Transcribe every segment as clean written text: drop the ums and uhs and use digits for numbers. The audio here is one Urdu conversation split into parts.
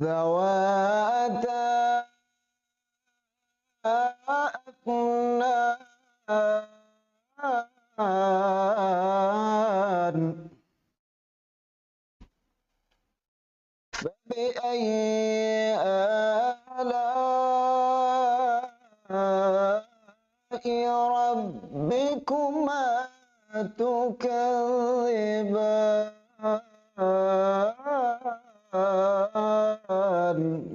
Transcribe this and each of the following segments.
ذواتا أفنان. فبأي آلاء ربكما تكذبان.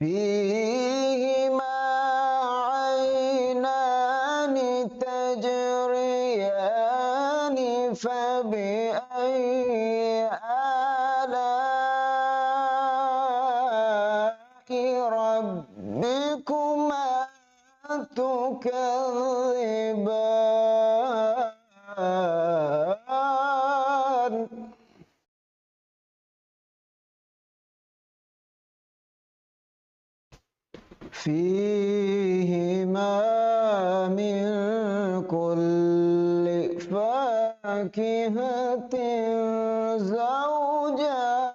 فيهما عينان تجريان. فبأي آلاء ربكما تكذبان. فيهما من كل فاكهة زوجان.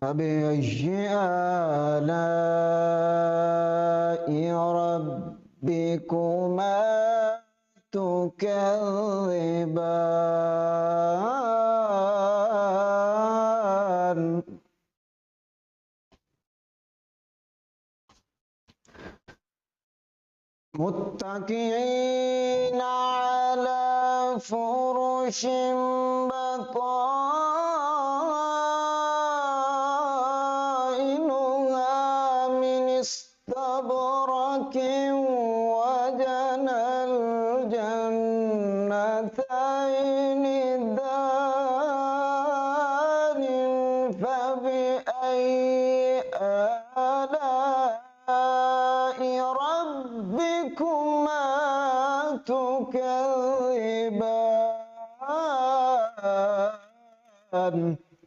فبأي آلاء ربكما تكذبان. متكئين على فرش بطائنها من استبرق. وجنى الجنتين دان. فبأي آلاء ربكما تكذبان.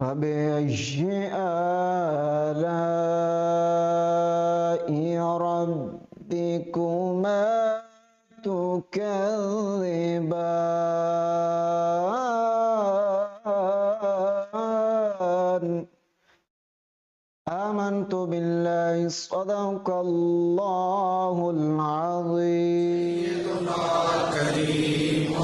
فبأي آلاء ربكما تكذبان آمنت بالله صدق الله العظيم كريم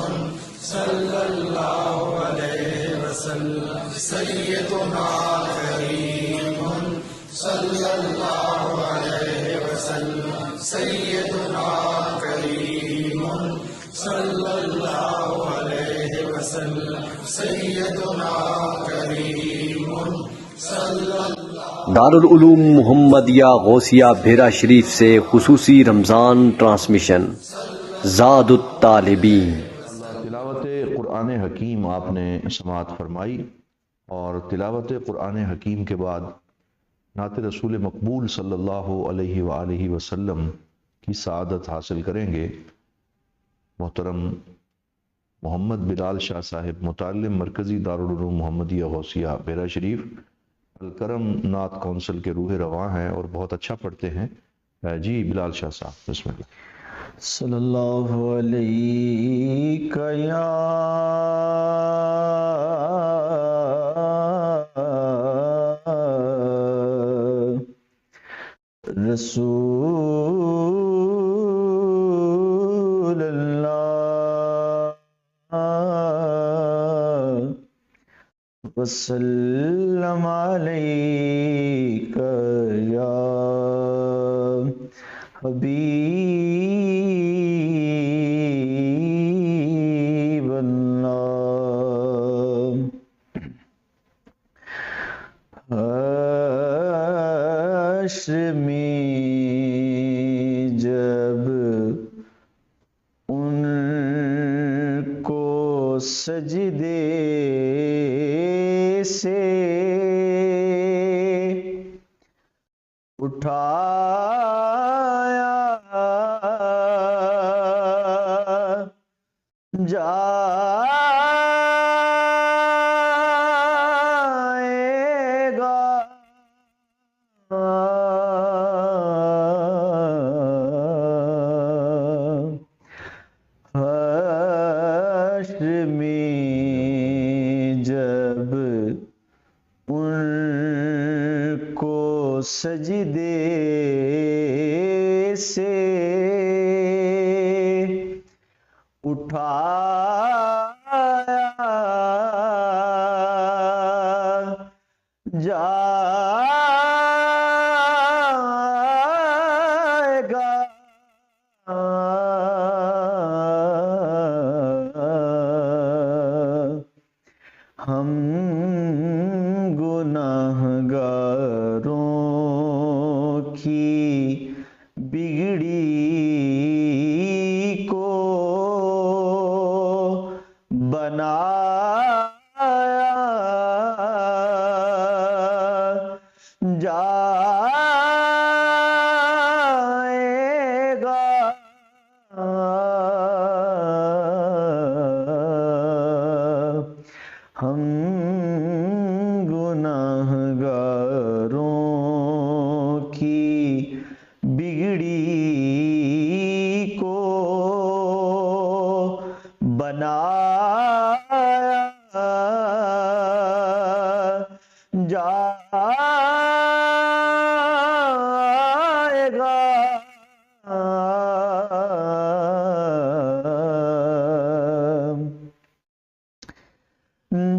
صلى الله عليه وسلم سيدنا كريم صلى الله عليه وسلم سيدنا كريم صلى الله عليه وسلم سيدنا كريم صلى دارالعلوم محمدیہ غوثیہ بھیرا شریف سے خصوصی رمضان ٹرانسمیشن زاد الطالبین۔ تلاوت قرآن حکیم آپ نے سماعت فرمائی، اور تلاوت قرآن حکیم کے بعد نعت رسول مقبول صلی اللہ علیہ وآلہ وسلم کی سعادت حاصل کریں گے محترم محمد بلال شاہ صاحب، متعلم مرکزی دارالعلوم محمدیہ غوثیہ بھیرا شریف، الکرم نعت کونسل کے روح رواں ہیں اور بہت اچھا پڑھتے ہیں۔ جی بلال شاہ صاحب بسم اللہ۔ صلی اللہ علیہ یا رسول اللہ وسلم علیک یا حبیب اللہ۔ ہاشمی جب ان کو سجدے سے اٹھایا جائے گا، ہاشمی جب ان کو سجدے سے اٹھایا جائے گا، ہم گناہگاروں کی بگڑی کو بنایا جائے گا، ہم گناہگاروں کی بگڑی کو بنایا جائے گا،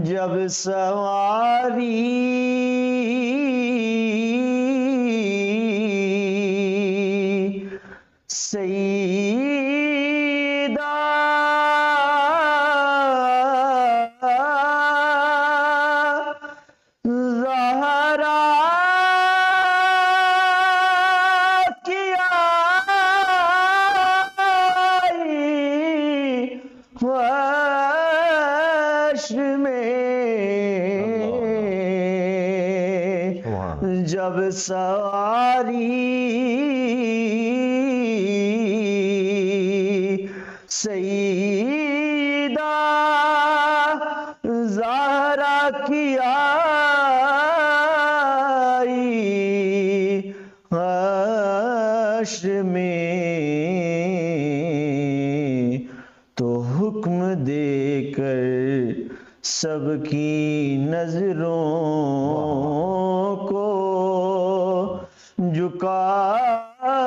جب سواری سیدہ زہرا کی آئی فرش میں، جب سواری سیدہ زہرا کی کر سب کی نظروں کو جھکایا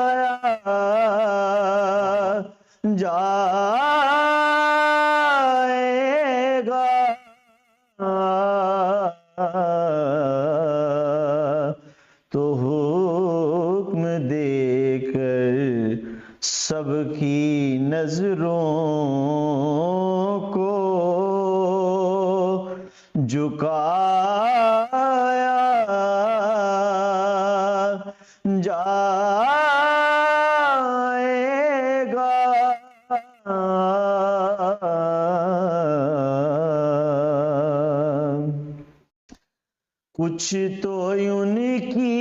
جائے گا، تو حکم دے کر سب کی نظروں کو جھکایا جائے گا۔ کچھ تو ان کی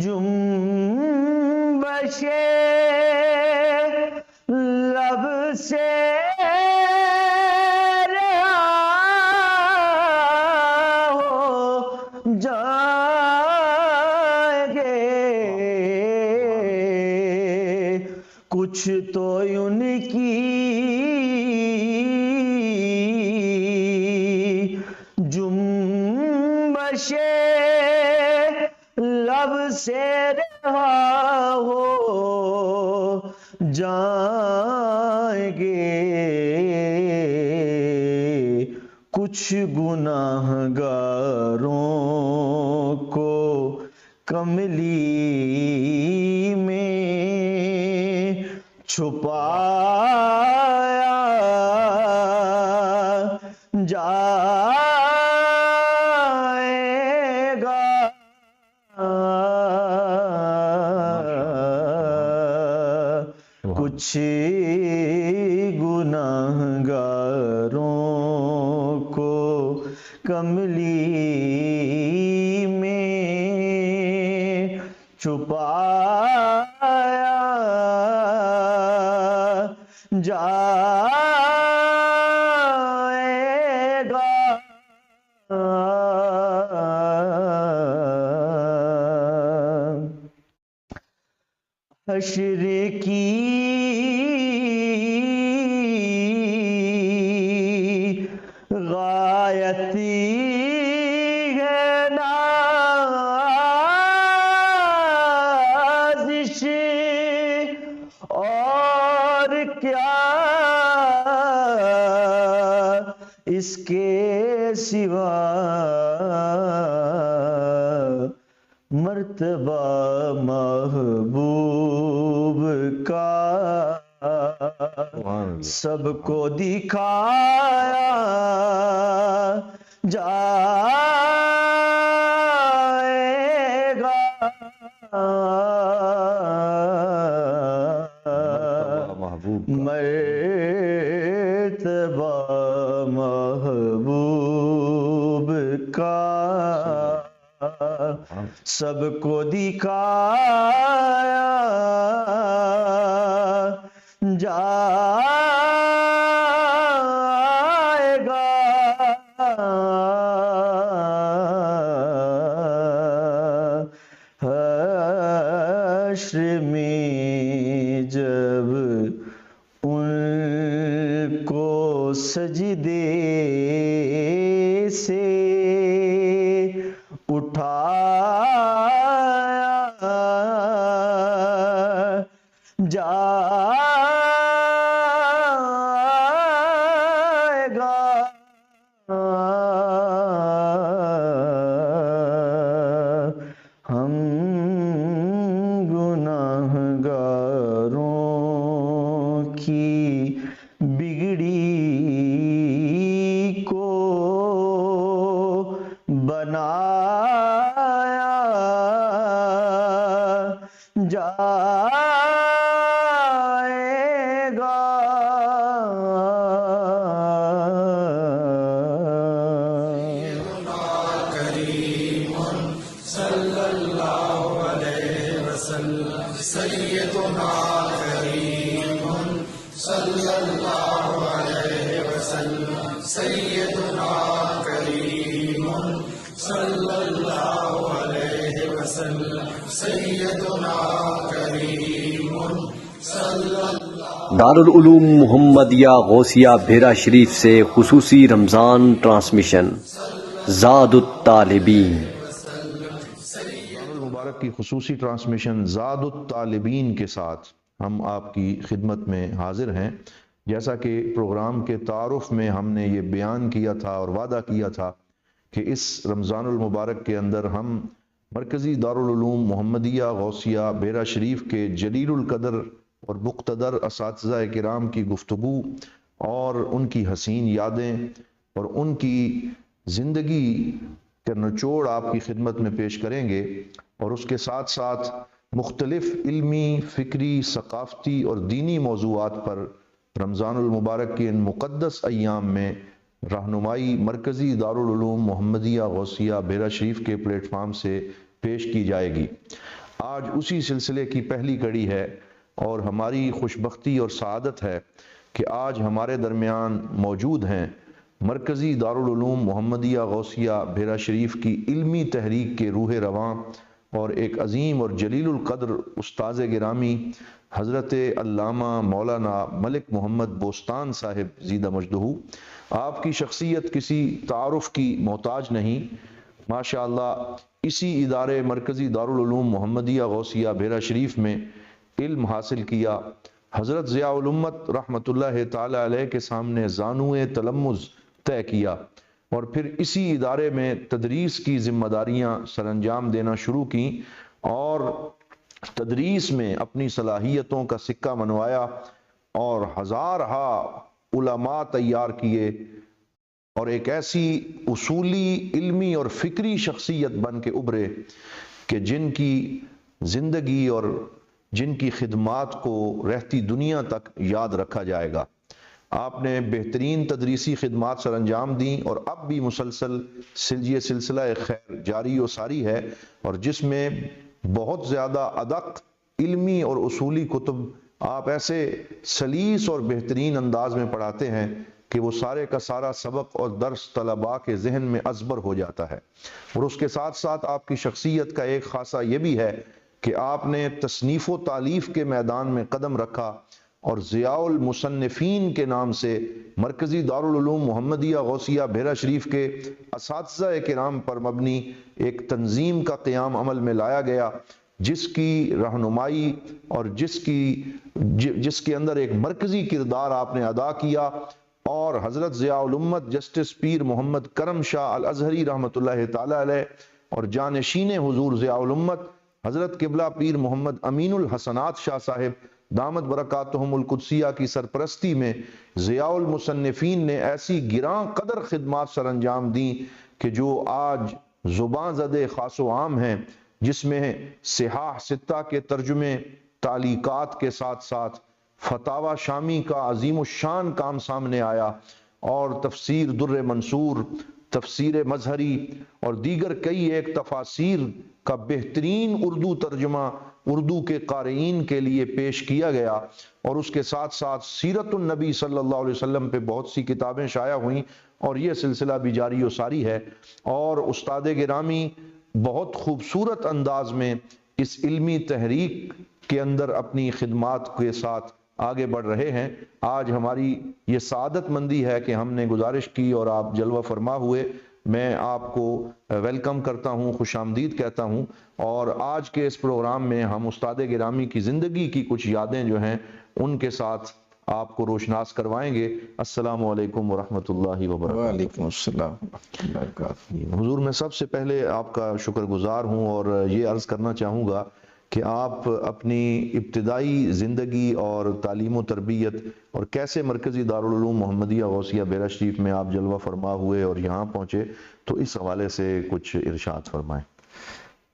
جنبشیں لب سے رہا ہو جائیں گے، کچھ تو ان کی جنبشیں لب سے رہا ہو جائیں گے، کچھ گناہ گاروں کو کملی میں چھپایا جائے گا۔ کچھ گناہ گاروں کو کملی میں چھپایا جائے گا۔ حشر کی غایتی ہے نازش، اور کیا اس کے سوا مرتبہ محبوب کا سب کو دکھایا جائے گا۔ مرتبہ محبوب کا سب کو دکھایا جائے گا۔ حشر میں جب ان کو سجدے سے اٹھایا جائے گا۔ ہم گناہ گاروں کی بگڑی کو بنایا جائے گا۔ سیدنا کریم صلی اللہ علیہ وسلم، سیدنا کریم صلی اللہ علیہ وسلم، سیدنا کریم دارالعلوم محمدیہ غوثیہ بھیرا شریف سے خصوصی رمضان ٹرانسمیشن زاد الطالبین۔ رمضان المبارک کی خصوصی ٹرانسمیشن زاد الطالبین کے ساتھ ہم آپ کی خدمت میں حاضر ہیں۔ جیسا کہ پروگرام کے تعارف میں ہم نے یہ بیان کیا تھا اور وعدہ کیا تھا کہ اس رمضان المبارک کے اندر ہم مرکزی دارالعلوم محمدیہ غوثیہ بھیرا شریف کے جلیل القدر اور مقتدر اساتذہ کرام کی گفتگو اور ان کی حسین یادیں اور ان کی زندگی کا نچوڑ آپ کی خدمت میں پیش کریں گے، اور اس کے ساتھ ساتھ مختلف علمی، فکری، ثقافتی اور دینی موضوعات پر رمضان المبارک کے ان مقدس ایام میں رہنمائی مرکزی دارالعلوم محمدیہ غوثیہ بھیرا شریف کے پلیٹ فارم سے پیش کی جائے گی۔ آج اسی سلسلے کی پہلی کڑی ہے، اور ہماری خوشبختی اور سعادت ہے کہ آج ہمارے درمیان موجود ہیں مرکزی دارالعلوم محمدیہ غوثیہ بھیرا شریف کی علمی تحریک کے روح رواں اور ایک عظیم اور جلیل القدر استاذ گرامی حضرت علامہ مولانا ملک محمد بوستان صاحب زیدہ مجدہ۔ آپ کی شخصیت کسی تعارف کی محتاج نہیں، ماشاءاللہ اسی ادارے مرکزی دارالعلوم محمدیہ غوثیہ بھیرا شریف میں علم حاصل کیا، حضرت ضیاء الامت رحمۃ اللہ تعالی علیہ کے سامنے زانوئے تلمذ طے کیا، اور پھر اسی ادارے میں تدریس کی ذمہ داریاں سر انجام دینا شروع کیں، اور تدریس میں اپنی صلاحیتوں کا سکہ منوایا اور ہزارہا علماء تیار کیے، اور ایک ایسی اصولی، علمی اور فکری شخصیت بن کے ابھرے کہ جن کی زندگی اور جن کی خدمات کو رہتی دنیا تک یاد رکھا جائے گا۔ آپ نے بہترین تدریسی خدمات سر انجام دیں، اور اب بھی مسلسل یہ سلسلہ خیر جاری و ساری ہے، اور جس میں بہت زیادہ ادق، علمی اور اصولی کتب آپ ایسے سلیس اور بہترین انداز میں پڑھاتے ہیں کہ وہ سارے کا سارا سبق اور درس طلباء کے ذہن میں ازبر ہو جاتا ہے۔ اور اس کے ساتھ ساتھ آپ کی شخصیت کا ایک خاصہ یہ بھی ہے کہ آپ نے تصنیف و تالیف کے میدان میں قدم رکھا، اور ضیاء المصنفین کے نام سے مرکزی دارالعلوم محمدیہ غوثیہ بھیرا شریف کے اساتذہ کرام پر مبنی ایک تنظیم کا قیام عمل میں لایا گیا، جس کی رہنمائی اور جس کے اندر ایک مرکزی کردار آپ نے ادا کیا، اور حضرت ضیاء الامت جسٹس پیر محمد کرم شاہ الازہری رحمۃ اللہ تعالی علیہ اور جانشین حضور ضیاء الامت حضرت قبلہ پیر محمد امین الحسنات شاہ صاحب دامت برکاتہم القدسیہ کی سرپرستی میں ضیاء المصنفین نے ایسی گراں قدر خدمات سر انجام دیں کہ جو آج زباں زد خاص و عام ہیں، جس میں صحاح ستہ کے ترجمے، تعلیقات کے ساتھ ساتھ فتاوی شامی کا عظیم الشان کام سامنے آیا، اور تفسیر در منصور، تفسیر مظہری اور دیگر کئی ایک تفاسیر کا بہترین اردو ترجمہ اردو کے قارئین کے لیے پیش کیا گیا، اور اس کے ساتھ ساتھ سیرت النبی صلی اللہ علیہ وسلم پہ بہت سی کتابیں شائع ہوئیں، اور یہ سلسلہ بھی جاری و ساری ہے۔ اور استاد گرامی بہت خوبصورت انداز میں اس علمی تحریک کے اندر اپنی خدمات کے ساتھ آگے بڑھ رہے ہیں۔ آج ہماری یہ سعادت مندی ہے کہ ہم نے گزارش کی اور آپ جلوہ فرما ہوئے۔ میں آپ کو ویلکم کرتا ہوں، خوش آمدید کہتا ہوں، اور آج کے اس پروگرام میں ہم استاد گرامی کی زندگی کی کچھ یادیں جو ہیں ان کے ساتھ آپ کو روشناس کروائیں گے۔ السلام علیکم ورحمۃ اللہ وبرکاتہ۔ وعلیکم السلام ورحمۃ اللہ وبرکاتہ۔ حضور، میں سب سے پہلے آپ کا شکر گزار ہوں، اور یہ عرض کرنا چاہوں گا کہ آپ اپنی ابتدائی زندگی اور تعلیم و تربیت اور کیسے مرکزی دارالعلوم محمدیہ غوثیہ بھیرا شریف میں آپ جلوہ فرما ہوئے اور یہاں پہنچے، تو اس حوالے سے کچھ ارشاد فرمائیں۔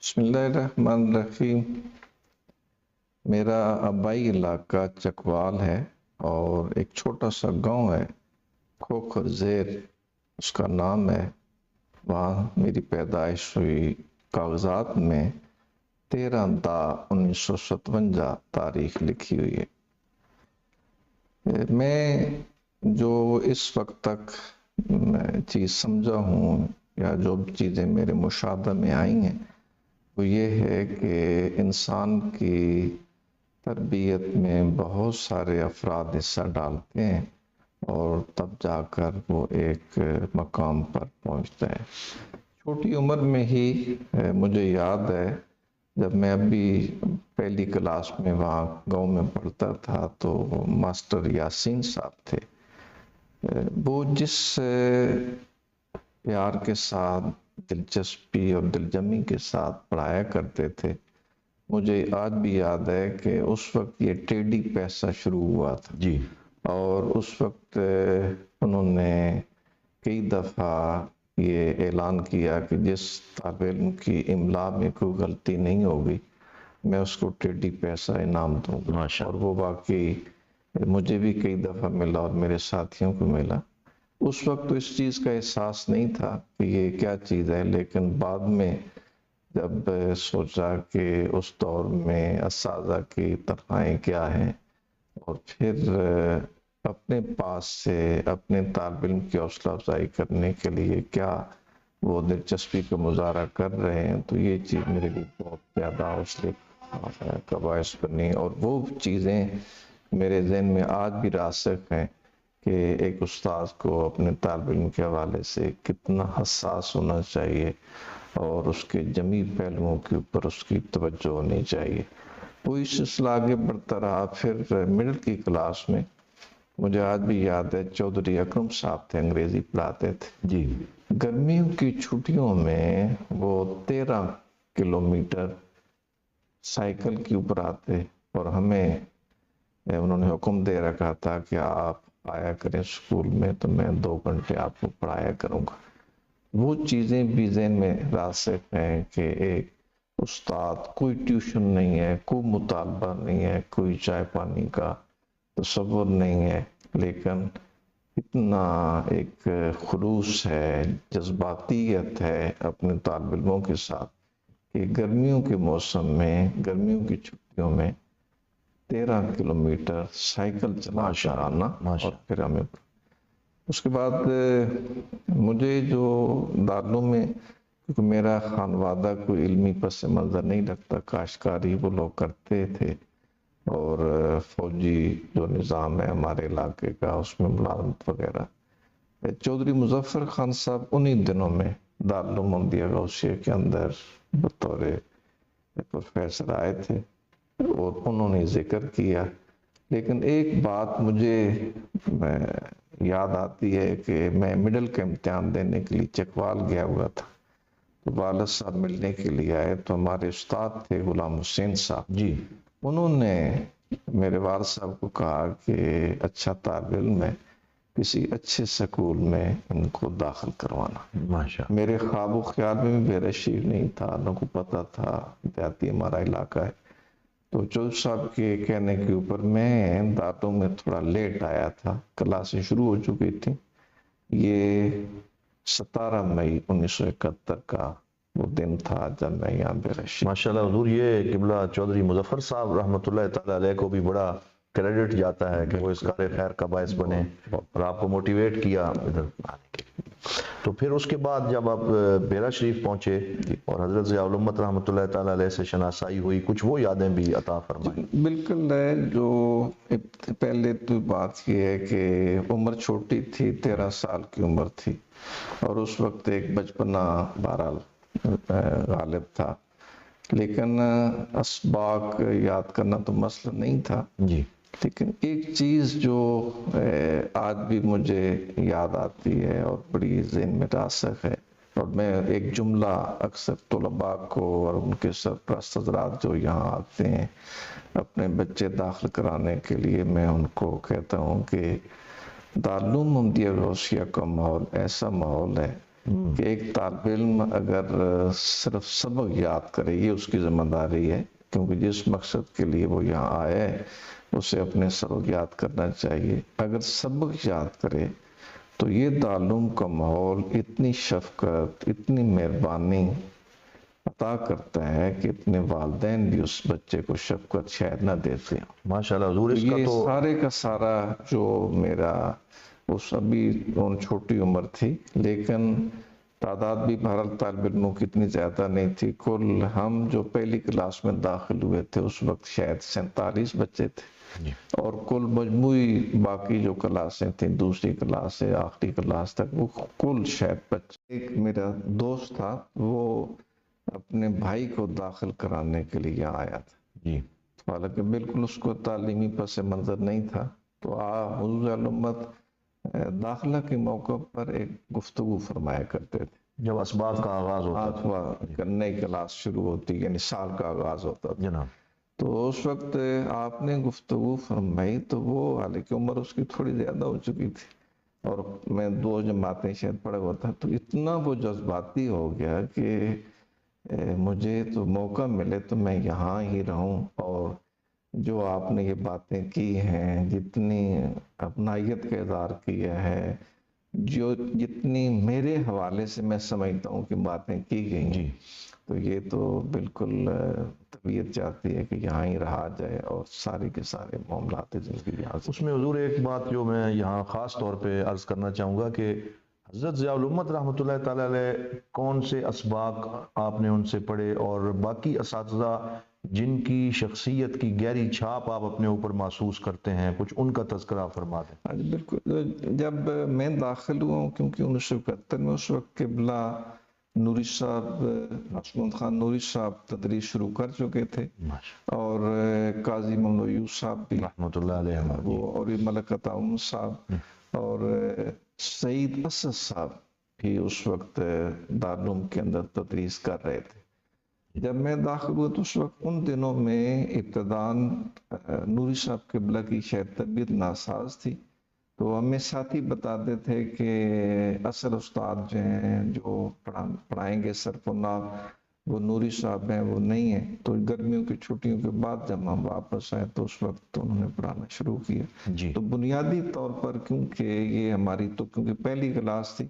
بسم اللہ الرحمن الرحیم۔ میرا آبائی علاقہ چکوال ہے، اور ایک چھوٹا سا گاؤں ہے کھوکھر زیر اس کا نام ہے۔ وہاں میری پیدائش ہوئی۔ کاغذات میں 13/10/1957 تاریخ لکھی ہوئی ہے۔ میں جو اس وقت تک چیز سمجھا ہوں یا جو چیزیں میرے مشاہدہ میں آئی ہیں وہ یہ ہے کہ انسان کی تربیت میں بہت سارے افراد حصہ ڈالتے ہیں اور تب جا کر وہ ایک مقام پر پہنچتا ہے۔ چھوٹی عمر میں ہی مجھے یاد ہے جب میں ابھی پہلی کلاس میں وہاں گاؤں میں پڑھتا تھا تو ماسٹر یاسین صاحب تھے، وہ جس پیار کے ساتھ، دلچسپی اور دلجمی کے ساتھ پڑھایا کرتے تھے، مجھے آج بھی یاد ہے کہ اس وقت یہ ٹیڈی پیسہ شروع ہوا تھا جی اور اس وقت انہوں نے کئی دفعہ یہ اعلان کیا کہ جس طالب علم کی املا میں کوئی غلطی نہیں ہوگی میں اس کو ٹیڈی پیسہ انعام دوں گا، ماشاء اور وہ واقعی مجھے بھی کئی دفعہ ملا اور میرے ساتھیوں کو ملا۔ اس وقت تو اس چیز کا احساس نہیں تھا کہ یہ کیا چیز ہے، لیکن بعد میں جب سوچا کہ اس دور میں اساتذہ کی تنخواہیں کیا ہیں اور پھر اپنے پاس سے اپنے طالب علم کی حوصلہ افزائی کرنے کے لیے کیا وہ دلچسپی کا مظاہرہ کر رہے ہیں، تو یہ چیز میرے لیے بہت زیادہ حوصلے کا باعث بنی، اور وہ چیزیں میرے ذہن میں آج بھی راسخ ہیں کہ ایک استاد کو اپنے طالب علم کے حوالے سے کتنا حساس ہونا چاہیے اور اس کے جمیع پہلوؤں کے اوپر اس کی توجہ ہونی چاہیے۔ وہ سلسلہ آگے بڑھتا رہا۔ پھر مڈل کی کلاس میں مجھے آج بھی یاد ہے چودھری اکرم صاحب تھے، انگریزی پڑھاتے تھے۔ جی گرمیوں کی چھٹیوں میں وہ 13 کلومیٹر سائیکل کے اوپر آتے اور ہمیں انہوں نے حکم دے رکھا تھا کہ آپ آیا کریں اسکول میں تو میں 2 گھنٹے آپ کو پڑھایا کروں گا۔ وہ چیزیں بھی ذہن میں راسخ ہیں کہ ایک استاد، کوئی ٹیوشن نہیں ہے، کوئی مطالبہ نہیں ہے، کوئی چائے پانی کا تصور نہیں ہے، لیکن اتنا ایک خلوص ہے، جذباتیت ہے اپنے طالب علموں کے ساتھ کہ گرمیوں کے موسم میں، گرمیوں کی چھٹیوں میں 13 کلومیٹر سائیکل چلا کر آنا اور پھر ہمیں اس کے بعد مجھے جو دارالعلوم میں، کیونکہ میرا خانوادہ کوئی علمی پس منظر نہیں رکھتا، کاشتکاری وہ لوگ کرتے تھے اور فوجی جو نظام ہے ہمارے علاقے کا اس میں ملازمت وغیرہ، چودھری مظفر خان صاحب انہی دنوں میں دارالعلوم محمدیہ غوثیہ کے اندر بطور پروفیسر آئے تھے اور انہوں نے ذکر کیا۔ لیکن ایک بات مجھے یاد آتی ہے کہ میں مڈل کا امتحان دینے کے لیے چکوال گیا ہوا تھا، تو والد صاحب ملنے کے لیے آئے، تو ہمارے استاد تھے غلام حسین صاحب جی، انہوں نے میرے والد صاحب کو کہا کہ اچھا طالب علم ہے، کسی اچھے سکول میں ان کو داخل کروانا۔ ماشاء میرے خواب و خیال میں بھی بے رشید نہیں تھا، نہ کو پتہ تھا دیہاتی ہمارا علاقہ ہے۔ تو چودھری صاحب کے کہنے کے اوپر میں دانتوں میں تھوڑا لیٹ آیا تھا، کلاسیں شروع ہو چکی تھی۔ یہ 17 مئی 1971 کا وہ دن تھا جب میں یہاں بے رشید۔ ماشاءاللہ حضور، یہ قبلہ چودھری مظفر صاحب رحمۃ اللہ تعالی علیہ کو بھی بڑا کریڈٹ جاتا ہے کہ وہ اس کار خیر کا باعث بنے اور آپ کو موٹیویٹ کیا ادھر آنے کے لیے۔ تو پھر اس کے بعد جب آپ بیرا شریف پہنچے اور حضرت ضیاء الامت رحمۃ اللہ تعالی علیہ سے شناسائی ہوئی، کچھ وہ یادیں بھی عطا فرمائیں۔ بالکل ہے، جو پہلے تو بات یہ ہے کہ عمر چھوٹی تھی، 13 سال کی عمر تھی اور اس وقت ایک بچپنا بہرحال غالب تھا، لیکن اسباق یاد کرنا تو مسئلہ نہیں تھا جی، لیکن ایک چیز جو آج بھی مجھے یاد آتی ہے اور بڑی ذہن میں راسخ ہے، اور میں ایک جملہ اکثر طلباء کو اور ان کے سرپرست حضرات جو یہاں آتے ہیں اپنے بچے داخل کرانے کے لیے، میں ان کو کہتا ہوں کہ دارالعلوم محمدیہ غوثیہ کا ماحول ایسا ماحول ہے کہ ایک طالب علم اگر صرف سبق یاد کرے، یہ اس کی ذمہ داری ہے، کیونکہ جس مقصد کے لیے وہ یہاں آیا ہے اسے اپنے سبق یاد کرنا چاہیے۔ اگر سبق یاد کرے تو یہ دارالعلوم کا ماحول اتنی شفقت، اتنی مہربانی عطا کرتا ہے کہ اپنے والدین بھی اس بچے کو شفقت شاید نہ دیتے ہیں۔ ماشاءاللہ حضور، اس کا یہ تو سارے کا سارا جو میرا اس ابھی ان چھوٹی عمر تھی، لیکن تعداد بھی بہرحال طالب علموں کی اتنی زیادہ نہیں تھی. کل ہم جو پہلی کلاس میں داخل ہوئے تھے اس وقت شاید 47 بچے تھے، اور کل مجموعی باقی جو کلاسیں تھیں، دوسری کلاس سے آخری کلاس تک، وہ کل شاید بچے. ایک میرا دوست تھا، وہ اپنے بھائی کو داخل کرانے کے لیے آیا تھا، جی حالانکہ بالکل اس کو تعلیمی پس منظر نہیں تھا. تو حضور علامت داخلہ کے موقع پر ایک گفتگو فرمایا کرتے تھے جب اسباق کا آغاز ہوتا آج نئی کلاس شروع ہوتی، یعنی سال کا آغاز ہوتا تھا. جناب. تو اس وقت آپ نے گفتگو فرمائی تو وہ حالانکہ عمر اس کی تھوڑی زیادہ ہو چکی تھی، اور میں 2 جماعتیں شاید پڑھا ہوا تھا، تو اتنا وہ جذباتی ہو گیا کہ مجھے تو موقع ملے تو میں یہاں ہی رہوں، اور جو آپ نے یہ باتیں کی ہیں، جتنی اپنائیت کا اظہار کیا ہے، جو جتنی میرے حوالے سے میں سمجھتا ہوں کہ باتیں کی گئی ہیں، تو یہ تو بالکل طبیعت چاہتی ہے کہ یہاں ہی رہا جائے اور سارے کے سارے معاملات زندگی یہاں سے. اس میں حضور ایک بات جو میں یہاں خاص طور پہ عرض کرنا چاہوں گا کہ حضرت ضیاء الامت رحمۃ اللہ تعالی علیہ کون سے اسباق آپ نے ان سے پڑھے، اور باقی اساتذہ جن کی شخصیت کی گہری چھاپ آپ اپنے اوپر محسوس کرتے ہیں، کچھ ان کا تذکرہ فرما دیں. بالکل. جب میں داخل ہوا ہوں، کیونکہ 1971 میں اس وقت قبلہ نوری صاحب، عثمان خان نوری صاحب تدریس شروع کر چکے تھے، اور قاضی محمد ایوب صاحب بھی رحمۃ اللہ علیہ، وہ، اور ملک عطاء صاحب، اور سعید اسد صاحب بھی اس وقت دارالعلوم کے اندر تدریس کر رہے تھے. جب میں داخل ہوا تو اس وقت ان دنوں میں ابتداً نوری صاحب قبلہ کی شاید طبیعت ناساز تھی، تو ہمیں ساتھی بتاتے تھے کہ اصل استاد جو ہیں، جو پڑھائیں گے صرف و ناب، وہ نوری صاحب ہیں، وہ نہیں ہیں. تو گرمیوں کی چھٹیوں کے بعد جب ہم واپس آئے تو اس وقت انہوں نے پڑھانا شروع کیا. تو بنیادی طور پر کیونکہ یہ ہماری تو کیونکہ پہلی کلاس تھی،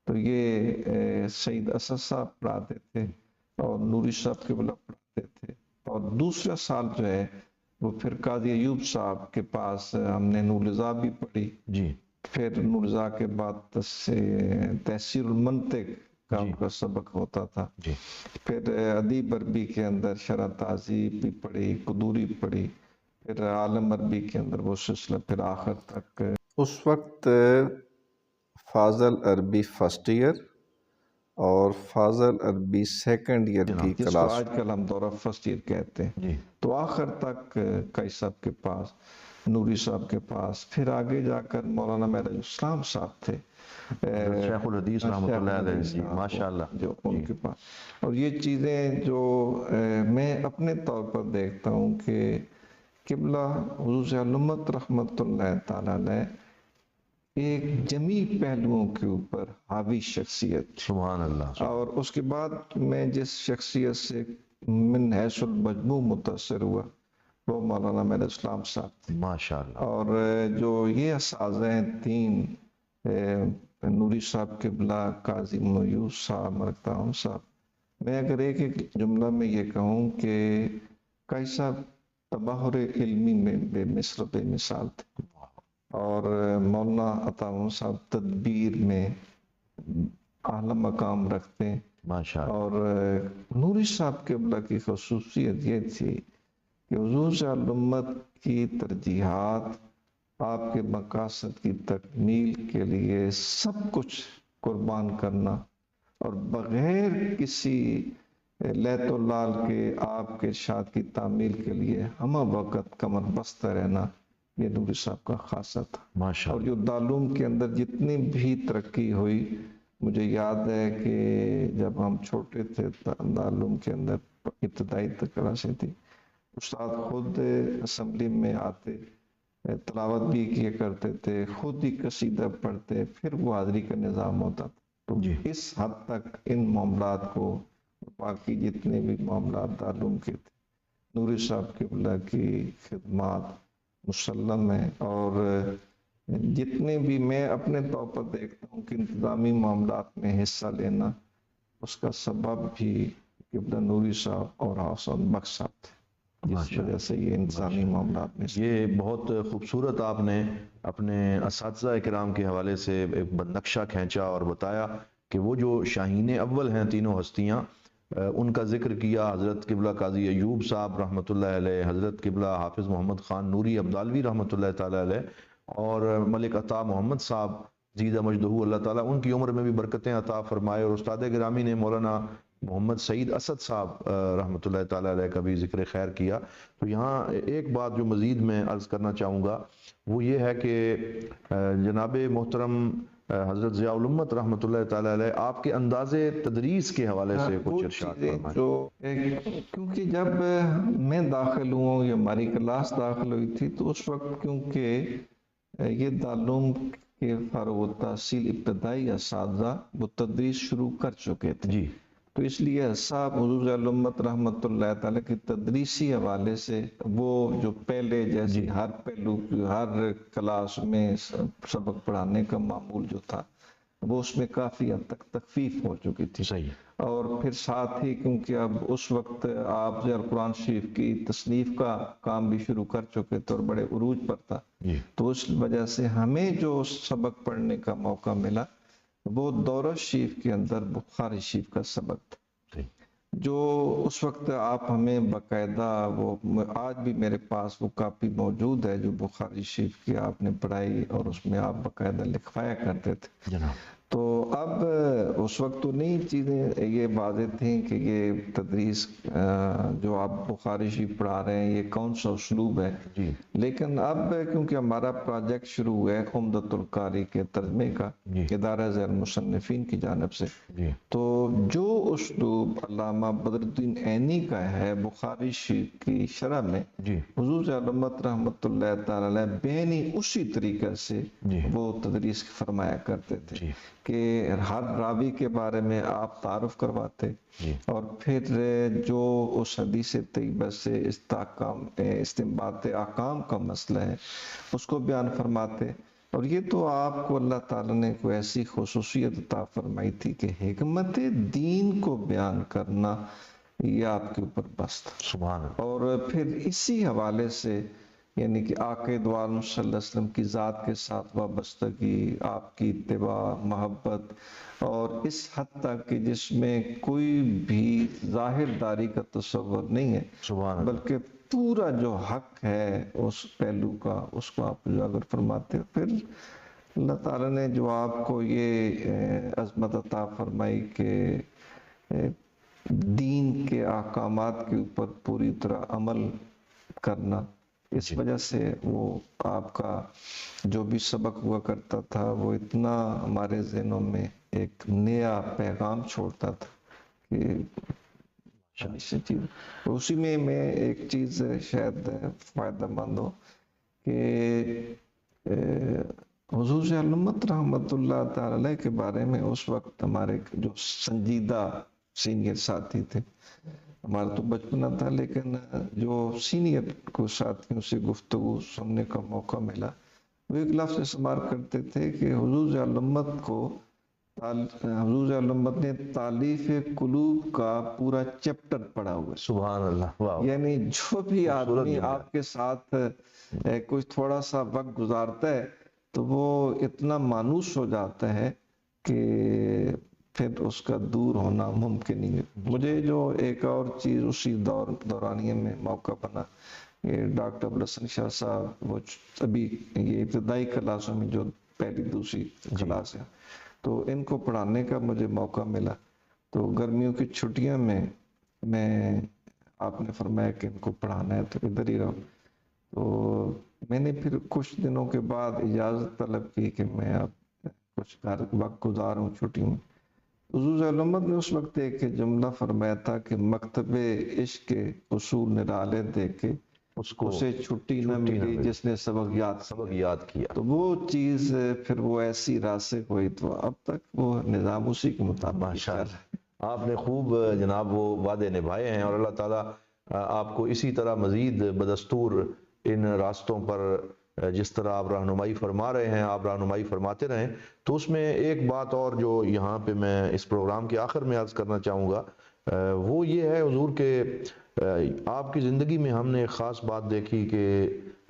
تو یہ سعید اسد صاحب پڑھاتے تھے اور نوری صاحب قبلہ پڑھاتے تھے. اور دوسرا سال جو ہے وہ پھر قاضی ایوب صاحب کے پاس ہم نے نور رضا بھی پڑھی. پھر نور رضا کے بعد تحصیل المنطق کا ان کا سبق ہوتا تھا. پھر ادیب عربی کے اندر شرح تہذیب بھی پڑھی، قدوری پڑھی، پھر عالم عربی کے اندر وہ سلسلہ پھر آخر تک. اس وقت فاضل عربی فرسٹ ایئر اور فاضل عربی سیکنڈ ایئر کی کلاس، آج کل ہم دورہ فرسٹ ایئر کہتے ہیں. تو آخر تک کئی صاحب کے پاس، نوری صاحب کے پاس، پھر آگے جا کر مولانا معراج الاسلام صاحب تھے، شیخ الحدیث رحمۃ اللہ علیہ، جی ماشاءاللہ، جو ان کے پاس. اور یہ چیزیں جو میں اپنے طور پر دیکھتا ہوں کہ قبلہ حضور ضیاء الامت رحمۃ اللہ تعالی علیہ ایک جمیع پہلوؤں کے اوپر حاوی شخصیت، سبحان اللہ. اور اس کے بعد میں جس شخصیت سے من حیث المجموع متاثر ہوا وہ مولانا معراج الاسلام صاحب تھے، ماشاءاللہ. اور جو یہ اساتذہ ہیں 3، نوری صاحب قبلہ، قاضی ایوب صاحب، ملک عطاء صاحب، میں اگر ایک جملہ میں یہ کہوں کہ قاضی صاحب تبحر علمی میں بے مثل بے مثال تھے، اور مولانا عطاء صاحب تدبیر میں اعلیٰ مقام رکھتے ہیں. اور نوری صاحب قبلہ کی خصوصیت یہ تھی کہ حضور ضیاء الامت کی ترجیحات، آپ کے مقاصد کی تکمیل کے لیے سب کچھ قربان کرنا، اور بغیر کسی لیت و لال کے آپ کے ارشاد کی تعمیل کے لیے ہمہ وقت کمر بستہ رہنا، یہ نوری صاحب کا خاصہ تھا. اور جو دارالعلوم کے اندر جتنی بھی ترقی ہوئی، مجھے یاد ہے کہ جب ہم چھوٹے تھے دارالعلوم کے اندر ابتدائی کلاسیں تھی، استاد خود اسمبلی میں آتے، تلاوت بھی کیا کرتے تھے، خود ہی قصیدہ پڑھتے، پھر وہ حاضری کا نظام ہوتا تھا. تو اس حد تک ان معاملات کو، باقی جتنے بھی معاملات دارالعلوم کے تھے، نوری صاحب قبلہ کی خدمات مسلم ہیں. اور جتنے بھی میں اپنے طور پر دیکھتا ہوں کہ انتظامی معاملات میں حصہ لینا، اس کا سبب بھی قبلہ نوری صاحب اور حسن بخش صاحب تھے، جس وجہ سے یہ انتظامی معاملات میں. یہ بہت خوبصورت آپ نے اپنے اساتذہ کرام کے حوالے سے ایک نقشہ کھینچا اور بتایا کہ وہ جو شاہین اول ہیں تینوں ہستیاں، ان کا ذکر کیا، حضرت قبلہ قاضی ایوب صاحب رحمۃ اللہ علیہ، حضرت قبلہ حافظ محمد خان نوری ابدالوی رحمۃ اللہ تعالی علیہ، اور ملک عطا محمد صاحب زیدہ مجدہ اللہ تعالیٰ ان کی عمر میں بھی برکتیں عطا فرمائے، اور استاد گرامی نے مولانا محمد سعید اسد صاحب رحمۃ اللہ تعالیٰ علیہ کا بھی ذکر خیر کیا۔ تو یہاں ایک بات جو مزید میں عرض کرنا چاہوں گا وہ یہ ہے کہ جناب محترم حضرت ضیاء الامت رحمۃ اللہ تعالیٰ علیہ آپ کے انداز تدریس کے حوالے سے کچھ ارشاد فرمائیں۔ جو کیونکہ جب میں داخل ہوں یا ہماری کلاس داخل ہوئی تھی تو اس وقت کیونکہ یہ دارالعلوم کے فارغ التحصیل ابتدائی اساتذہ وہ تدریس شروع کر چکے تھے، جی، تو اس لیے صاحب حضور ضیاء الامت رحمۃ اللہ تعالیٰ کی تدریسی حوالے سے وہ جو پہلے جیسے ہر پہلو ہر کلاس میں سبق پڑھانے کا معمول جو تھا وہ اس میں کافی حد تک تخفیف ہو چکی تھی، صحیح، اور پھر ساتھ ہی کیونکہ اب اس وقت آپ جو قرآن شریف کی تصنیف کا کام بھی شروع کر چکے تھے اور بڑے عروج پر تھا، جی، تو اس وجہ سے ہمیں جو سبق پڑھنے کا موقع ملا وہ دورہ شریف کے اندر بخاری شریف کا سبق تھا، صحیح، جو اس وقت آپ ہمیں باقاعدہ وہ آج بھی میرے پاس وہ کاپی موجود ہے جو بخاری شریف کی آپ نے پڑھائی اور اس میں آپ باقاعدہ لکھوایا کرتے تھے۔ جناب، تو اب اس وقت تو نہیں چیزیں یہ واضح تھیں کہ یہ تدریس جو آپ بخاری شریف پڑھا رہے ہیں یہ کون سا اسلوب ہے، جی، لیکن اب کیونکہ ہمارا پروجیکٹ شروع ہوا ہے عمدۃ القاری کے ترجمے کا جی، ادارہ ذیل مصنفین کی جانب سے، جی، تو جو اسلوب علامہ بدر الدین عینی کا ہے بخاری شریف کی شرح میں، جی، حضور ضیاء الامت رحمۃ اللہ تعالی علیہ بینی اسی طریقے سے جی، وہ تدریس فرمایا کرتے تھے جی، کہ ہر راوی کے بارے میں آپ تعارف کرواتے، جی، اور پھر جو اس حدیث طیبہ سے استنباط احکام کا مسئلہ ہے اس کو بیان فرماتے، اور یہ تو آپ کو اللہ تعالیٰ نے کوئی ایسی خصوصیت عطا فرمائی تھی کہ حکمت دین کو بیان کرنا یہ آپ کے اوپر بس تھا، سبحان اللہ، اور پھر اسی حوالے سے یعنی کہ آقا دو عالم صلی اللہ علیہ وسلم کی ذات کے ساتھ وابستگی، آپ کی اتباع، محبت، اور اس حد تک کہ جس میں کوئی بھی ظاہر داری کا تصور نہیں ہے، سبحان اللہ، بلکہ پورا جو حق ہے اس پہلو کا اس کو آپ اجاگر فرماتے ہو۔ پھر اللہ تعالیٰ نے جو آپ کو یہ عظمت عطا فرمائی کہ دین کے احکامات کے اوپر پوری طرح عمل کرنا، اس وجہ سے وہ آپ کا جو بھی سبق ہوا کرتا تھا وہ اتنا ہمارے ذہنوں میں ایک نیا پیغام چھوڑتا تھا کہ اسی میں ایک چیز شاید فائدہ مند ہو کہ حضور ضیاء الامت رحمۃ اللہ تعالی علیہ کے بارے میں اس وقت ہمارے جو سنجیدہ سینئر ساتھی تھے، ہمارا تو بچپنا تھا لیکن جو سینئر کو ساتھیوں سے گفتگو سننے کا موقع ملا، وہ ایک لفظ استعمال کرتے تھے کہ حضور ضیاء الامت کو حضور ضیاء الامت نے تالیف قلوب کا پورا چیپٹر پڑھا ہوا ہے۔ سبحان اللہ، واہ، یعنی جو بھی آدمی آپ کے ساتھ کچھ تھوڑا سا وقت گزارتا ہے تو وہ اتنا مانوس ہو جاتا ہے کہ پھر اس کا دور ہونا ممکن نہیں ہے۔ مجھے جو ایک اور چیز اسی دورانیے میں موقع بنا، یہ ڈاکٹر ابوالحسن شاہ صاحب وہ ابھی یہ ابتدائی کلاسوں میں جو پہلی دوسری کلاس ہے تو ان کو پڑھانے کا مجھے موقع ملا، تو گرمیوں کی چھٹیاں میں آپ نے فرمایا کہ ان کو پڑھانا ہے تو ادھر ہی رہو، تو میں نے پھر کچھ دنوں کے بعد اجازت طلب کی کہ میں اب کچھ وقت گزاروں چھٹی میں۔ حضور ضیاء الامت نے اس وقت ایک جملہ فرمایا تھا کہ مکتب عشق کے اصول نرالے دے کے اسے چھٹی نہ ملی جس نے سبق یاد کیا، تو وہ چیز پھر وہ ایسی راسخ ہوئی تو اب تک وہ نظام اسی کے مطابق۔ ماشاءاللہ، آپ نے خوب جناب وہ وعدے نبھائے ہیں، اور اللہ تعالیٰ آپ کو اسی طرح مزید بدستور ان راستوں پر جس طرح آپ رہنمائی فرما رہے ہیں آپ رہنمائی فرماتے رہیں۔ تو اس میں ایک بات اور جو یہاں پہ میں اس پروگرام کے آخر میں عرض کرنا چاہوں گا وہ یہ ہے حضور کہ آپ کی زندگی میں ہم نے ایک خاص بات دیکھی کہ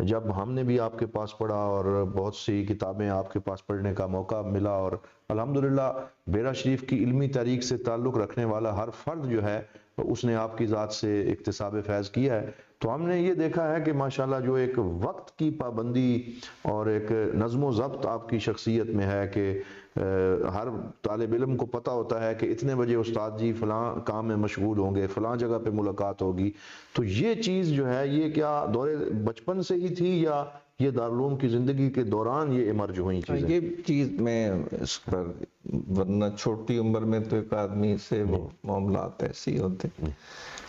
جب ہم نے بھی آپ کے پاس پڑھا اور بہت سی کتابیں آپ کے پاس پڑھنے کا موقع ملا، اور الحمدللہ بیرا شریف کی علمی تاریخ سے تعلق رکھنے والا ہر فرد جو ہے اس نے آپ کی ذات سے اکتساب فیض کیا ہے، تو ہم نے یہ دیکھا ہے کہ ماشاءاللہ جو ایک وقت کی پابندی اور ایک نظم و ضبط آپ کی شخصیت میں ہے کہ ہر طالب علم کو پتہ ہوتا ہے کہ اتنے بجے استاد جی فلاں کام میں مشغول ہوں گے، فلاں جگہ پہ ملاقات ہوگی. تو یہ چیز جو ہے یہ کیا دور بچپن سے ہی تھی یا یہ دارالعلوم کی زندگی کے دوران یہ ایمرج ہوئی چیزیں؟ یہ چیز میں اس پر، ورنہ چھوٹی عمر میں تو ایک آدمی سے وہ معاملات ایسے ہی ہوتے،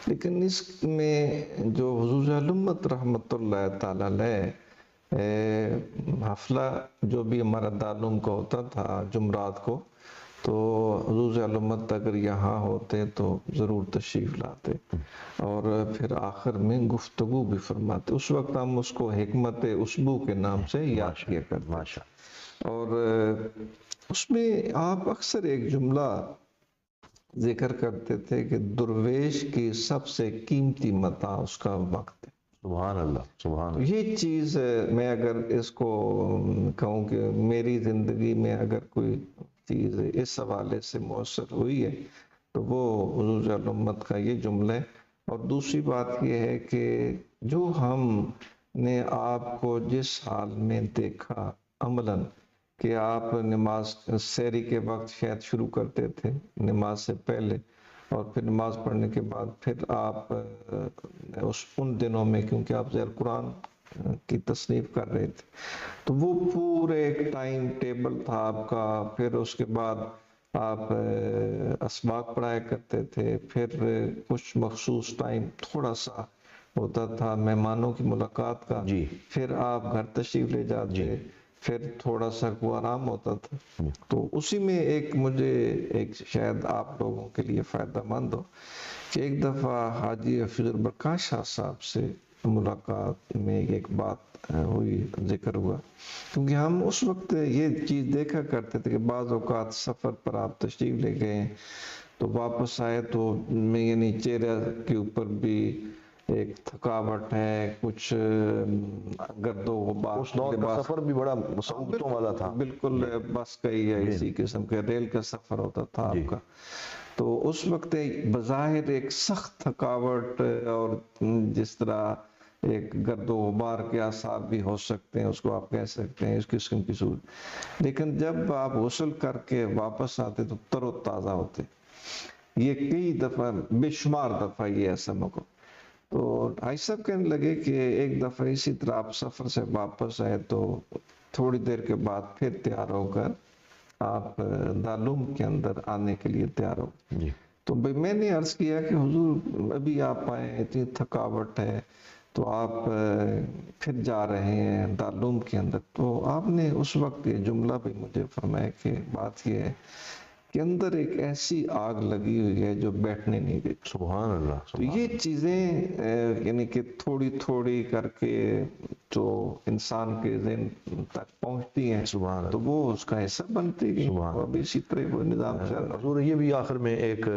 لیکن اس میں جو حضور علمت رحمت اللہ تعالی علیہ حفلہ جو بھی ہمارا دارالعلوم کا ہوتا تھا جمعرات کو، تو حضور علمت اگر یہاں ہوتے تو ضرور تشریف لاتے اور پھر آخر میں گفتگو بھی فرماتے. اس وقت ہم اس کو حکمت اسبو کے نام سے یاد کیا کرتے. اور اس میں آپ اکثر ایک جملہ ذکر کرتے تھے کہ درویش کی سب سے قیمتی متاع اس کا وقت ہے. سبحان اللہ، سبحان اللہ. یہ چیز میں اگر اس کو کہوں کہ میری زندگی میں اگر کوئی چیز اس حوالے سے مؤثر ہوئی ہے تو وہ حضور علمت کا یہ جملہ ہے. اور دوسری بات یہ ہے کہ جو ہم نے آپ کو جس حال میں دیکھا عملاً کہ آپ نماز سحری کے وقت شاید شروع کرتے تھے نماز سے پہلے، اور پھر نماز پڑھنے کے بعد پھر آپ ان دنوں میں کیونکہ آپ ذیل قرآن کی تصنیف کر رہے تھے تو وہ پورے ایک ٹائم ٹیبل تھا آپ کا. پھر اس کے بعد آپ اسباق پڑھایا کرتے تھے، پھر کچھ مخصوص ٹائم تھوڑا سا ہوتا تھا مہمانوں کی ملاقات کا، جی. پھر آپ گھر تشریف لے جاتے، پھر تھوڑا سا کو آرام ہوتا تھا. تو اسی میں ایک مجھے ایک شاید آپ لوگوں کے لیے فائدہ مند ہو کہ ایک دفعہ حاجی حفیظ البرکات شاہ صاحب سے ملاقات میں ایک بات ہوئی، ذکر ہوا، کیونکہ ہم اس وقت یہ چیز دیکھا کرتے تھے کہ بعض اوقات سفر پر آپ تشریف لے گئے تو واپس آئے تو میں یعنی چہرے کے اوپر بھی ایک تھکاوٹ ہے، کچھ گرد و غبار. اس دور کا سفر بھی بڑا مصیبتوں والا تھا. بالکل بس کا ہی ہے، اسی قسم کا ریل کا سفر ہوتا تھا آپ کا. تو اس وقت بظاہر ایک سخت تھکاوٹ اور جس طرح ایک گرد و غبار کے آثار بھی ہو سکتے ہیں، اس کو آپ کہہ سکتے ہیں اس قسم کی صورت. لیکن جب آپ غسل کر کے واپس آتے تو تر و تازہ ہوتے. یہ کئی دفعہ، بے شمار دفعہ یہ ایسا موقع. تو بھائی صاحب کہنے لگے کہ ایک دفعہ اسی طرح آپ سفر سے واپس آئے تو تھوڑی دیر کے بعد پھر تیار ہو کر آپ دارالعلوم کے اندر آنے کے لیے تیار ہو. تو میں نے عرض کیا کہ حضور ابھی آپ آئے، اتنی تھکاوٹ ہے تو آپ پھر جا رہے ہیں دارالعلوم کے اندر. تو آپ نے اس وقت یہ جملہ بھی مجھے فرمایا کہ بات یہ ہے کہ اندر ایک ایسی آگ لگی ہوئی ہے جو بیٹھنے نہیں دیتی. سبحان اللہ. تو یہ چیزیں یعنی کہ تھوڑی تھوڑی کر کے جو انسان کے ذہن تک پہنچتی ہیں تو وہ اس کا حصہ بنتی گئی. اب اسی طرح وہ نظام چل رہا ہے. حضور یہ بھی آخر میں ایک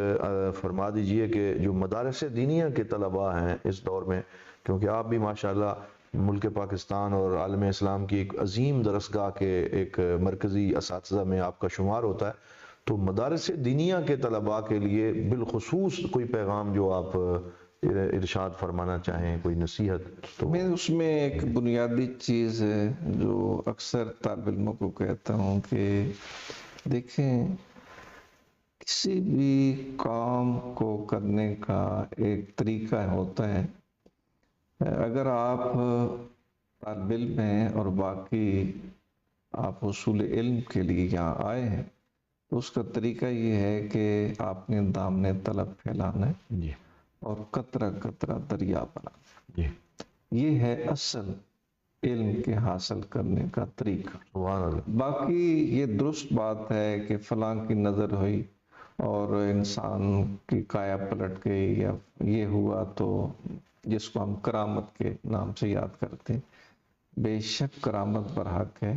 فرما دیجئے کہ جو مدارس دینیہ کے طلباء ہیں اس دور میں، کیونکہ آپ بھی ماشاءاللہ ملک پاکستان اور عالم اسلام کی ایک عظیم درسگاہ کے ایک مرکزی اساتذہ میں آپ کا شمار ہوتا ہے، تو مدارس دینیہ کے طلباء کے لیے بالخصوص کوئی پیغام جو آپ ارشاد فرمانا چاہیں، کوئی نصیحت؟ تو میں اس میں ایک بنیادی چیز جو اکثر طالب علموں کو کہتا ہوں کہ دیکھیں کسی بھی کام کو کرنے کا ایک طریقہ ہوتا ہے. اگر آپ طالب علم ہیں اور باقی آپ حصول علم کے لیے یہاں آئے ہیں تو اس کا طریقہ یہ ہے کہ آپ نے دامن طلب پھیلانا ہے اور قطرہ قطرہ دریا بنانا. یہ ہے اصل علم کے حاصل کرنے کا طریقہ. سبحان اللہ. باقی یہ درست بات ہے کہ فلاں کی نظر ہوئی اور انسان کی کایا پلٹ گئی یا یہ ہوا تو جس کو ہم کرامت کے نام سے یاد کرتے ہیں. بے شک کرامت برحق ہے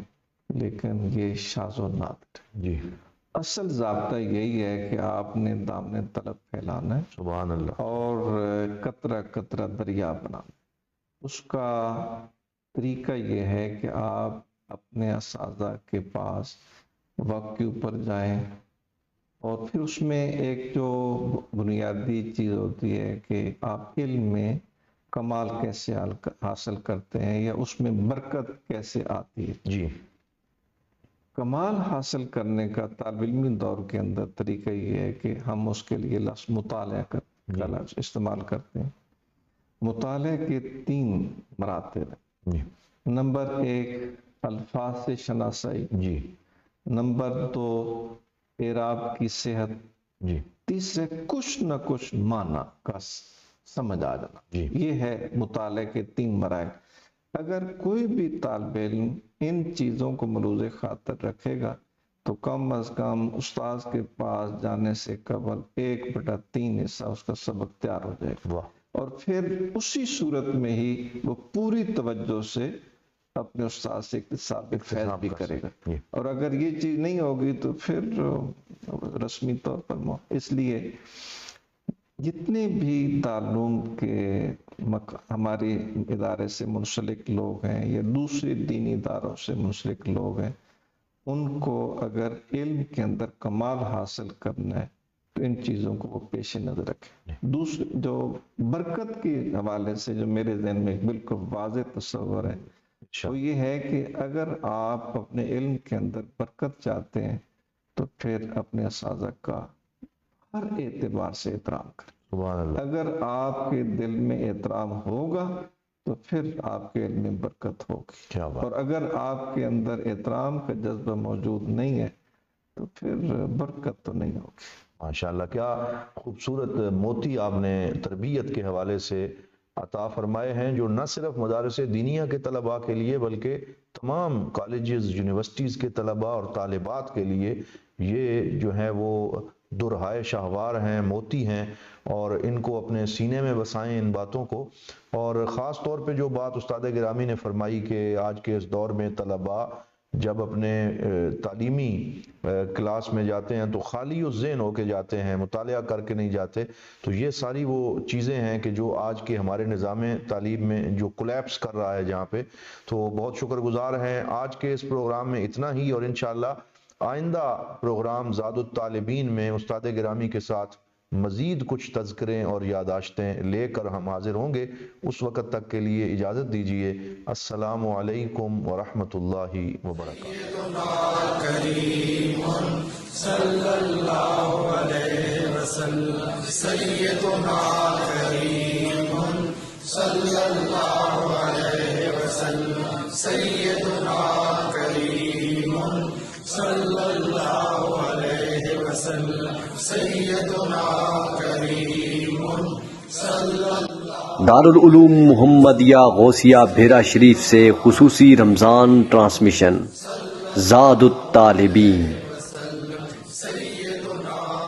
لیکن یہ شاذ و نادر. اصل ضابطہ یہی ہے کہ آپ نے دامن طلب پھیلانا ہے. سبحان اللہ. اور قطرہ قطرہ دریا بنانا. اس کا طریقہ یہ ہے کہ آپ اپنے اساتذہ کے پاس وقت کے اوپر جائیں، اور پھر اس میں ایک جو بنیادی چیز ہوتی ہے کہ آپ علم میں کمال کیسے حاصل کرتے ہیں یا اس میں برکت کیسے آتی ہے۔ جی کمال حاصل کرنے کا طالب علمی دور کے اندر طریقہ یہ ہے کہ ہم اس کے لیے لفظ مطالعہ کا لفظ استعمال کرتے ہیں۔ مطالعے کے 3 مراتب ہیں۔ جی نمبر 1 الفاظ سے شناسائی، جی نمبر 2 اعراب کی صحت، جی تیسرے کچھ نہ کچھ معنی کا سمجھ آ جانا۔ جی یہ ہے مطالعے کے 3 مراحل۔ اگر کوئی بھی طالب علم ان چیزوں کو ملوز خاطر رکھے گا تو کم از کم استاذ کے پاس جانے سے قبل 1/3 حصہ اس کا سبق تیار ہو جائے گا، واہ، اور پھر اسی صورت میں ہی وہ پوری توجہ سے اپنے استاد سے اکتساب فیض بھی کرے گا۔ جی اور اگر یہ چیز نہیں ہوگی تو پھر رسمی طور پر اس لیے جتنے بھی تعلیم کے ہمارے ادارے سے منسلک لوگ ہیں یا دوسرے دینی اداروں سے منسلک لوگ ہیں، ان کو اگر علم کے اندر کمال حاصل کرنا ہے تو ان چیزوں کو وہ پیش نظر رکھیں۔ دوسرے جو برکت کے حوالے سے جو میرے ذہن میں بالکل واضح تصور ہے وہ یہ ہے کہ اگر آپ اپنے علم کے اندر برکت چاہتے ہیں تو پھر اپنے اساتذہ کا ہر اعتبار سے احترام کریں۔ سبحان اللہ۔ اگر آپ کے دل میں احترام ہوگا تو پھر آپ کے علم میں برکت ہوگی، کیا بات، اور اگر آپ کے اندر احترام کا جذبہ موجود نہیں ہے تو پھر برکت تو نہیں ہوگی۔ ماشاءاللہ، کیا خوبصورت موتی آپ نے تربیت کے حوالے سے عطا فرمائے ہیں، جو نہ صرف مدارس دینیہ کے طلباء کے لیے بلکہ تمام کالجز، یونیورسٹیز کے طلباء اور طالبات کے لیے یہ جو ہے وہ درہائے شاہوار ہیں، موتی ہیں، اور ان کو اپنے سینے میں بسائیں ان باتوں کو۔ اور خاص طور پہ جو بات استاد گرامی نے فرمائی کہ آج کے اس دور میں طلباء جب اپنے تعلیمی کلاس میں جاتے ہیں تو خالی الذہن ہو کے جاتے ہیں، مطالعہ کر کے نہیں جاتے، تو یہ ساری وہ چیزیں ہیں کہ جو آج کے ہمارے نظام تعلیم میں جو کولیپس کر رہا ہے جہاں پہ، تو بہت شکر گزار ہیں۔ آج کے اس پروگرام میں اتنا ہی، اور انشاءاللہ آئندہ پروگرام زاد الطالبین میں استاد گرامی کے ساتھ مزید کچھ تذکریں اور یادداشتیں لے کر ہم حاضر ہوں گے۔ اس وقت تک کے لیے اجازت دیجیے۔ السلام علیکم ورحمۃ اللہ وبرکاتہ۔ کریم صلی اللہ علیہ وسلم، سیدنا کریم صلی اللہ علیہ وسلم، سیدنا کریم صلی اللہ علیہ وسلم، سیدنا کریم صلی اللہ۔ دارالعلوم محمدیہ غوثیہ بھیرا شریف سے خصوصی رمضان ٹرانسمیشن زاد الطالبین۔